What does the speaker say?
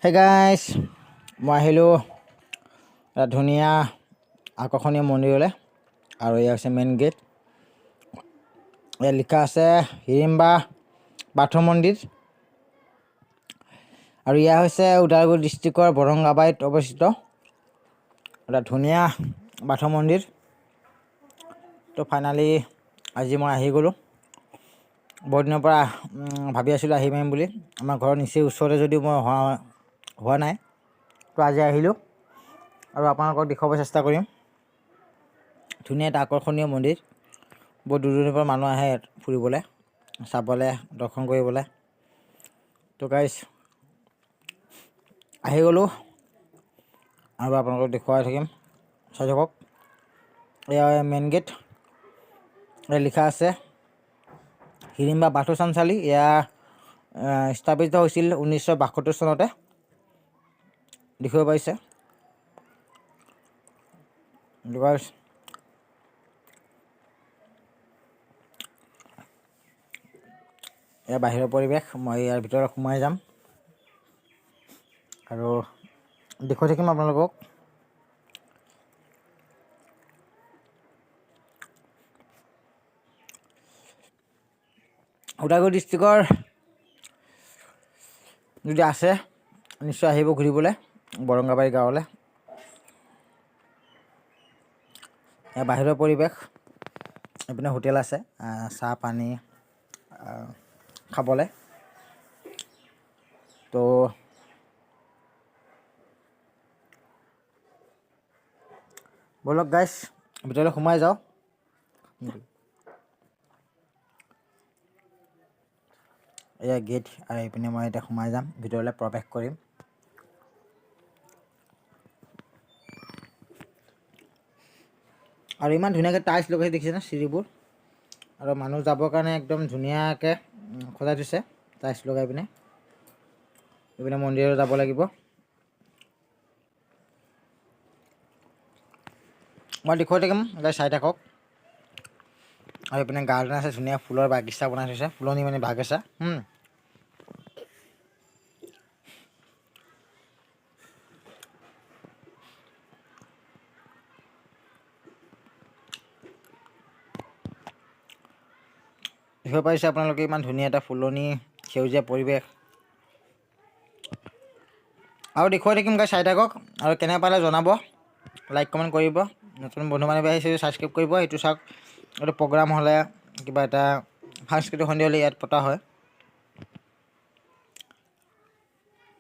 Hey guys, মই আহিলোঁ এটা ধুনীয়া আকৰ্ষণীয় মন্দিৰলৈ আৰু এয়া হৈছে মেইন গেট। ইয়াত লিখা আছে হিড়িম্বা বাথৌ মন্দিৰ আৰু এয়া হৈছে ওদালগুৰি ডিষ্ট্ৰিক্টৰ বৰংগাবাৰীত অৱস্থিত এটা ধুনীয়া বাথৌ মন্দিৰ। তো ফাইনেলি আজি মই আহি গ'লোঁ। বহুত দিনৰ পৰা ভাবি আছিলোঁ আহিম বুলি। আমাৰ ঘৰৰ নিচেই ওচৰতে যদিও মই হোৱা নাই, তো আজি আহিলোঁ আৰু আপোনালোকক দেখুৱাব চেষ্টা কৰিম। ধুনীয়া এটা আকৰ্ষণীয় মন্দিৰ, বহুত দূৰ দূৰণিৰ পৰা মানুহ আহে ইয়াত ফুৰিবলৈ, চাবলৈ, দৰ্শন কৰিবলৈ। তো গাইজ আহি গ'লোঁ আৰু আপোনালোকক দেখুৱাই থাকিম, চাই থাকক। এয়া মেইন গেট, ইয়াত লিখা আছে হিড়িম্বা বাথৌ চাঞ্চালি। এয়া স্থাপিত হৈছিল 1972 চনতে। দেখিব পাৰিছে এয়া বাহিৰৰ পৰিৱেশ। মই ইয়াৰ ভিতৰত সোমাই যাম আৰু দেখুৱাই থাকিম আপোনালোকক। ওদালগুৰি ডিষ্ট্ৰিক্টৰ যদি আছে নিশ্চয় আহিব ঘূৰিবলৈ বৰংগাবাৰী গাঁৱলৈ। এয়া বাহিৰৰ পৰিৱেশ, এইপিনে হোটেল আছে, চাহ পানী খাবলৈ। তো ব'লক গাইজ ভিতৰলৈ সোমাই যাওঁ। এয়া গেট আৰু এইপিনে মই এতিয়া সোমাই যাম, ভিতৰলৈ প্ৰৱেশ কৰিম। আৰু ইমান ধুনীয়াকৈ টাইলছ লগাইছে দেখিছেনে চিৰিবোৰ, আৰু মানুহ যাবৰ কাৰণে একদম ধুনীয়াকৈ সজাই থৈছে টাইলছ লগাই পিনে। এইপিনে মন্দিৰত যাব লাগিব। মই দেখুৱাই থাকিম, চাই থাকক। আৰু এইপিনে গাৰ্ডেন আছে, ধুনীয়া ফুলৰ বাগিচা বনাই থৈছে, ফুলনি মানে বাগিচা। দেখিব পাৰিছে আপোনালোকে ইমান ধুনীয়া এটা ফুলনি, সেউজীয়া পৰিৱেশ। আৰু দেখুৱাই থাকিম গাইজ, চাই থাকক। আৰু কেনে পালে জনাব, লাইক কমেণ্ট কৰিব। নতুন বন্ধু বান্ধৱী আহিছে ছাবস্ক্ৰাইব কৰিব। এইটো চাওক, এইটো প্ৰগ্ৰাম হ'লে, কিবা এটা সাংস্কৃতিক সন্ধিয়া হ'লে ইয়াত পতা হয়।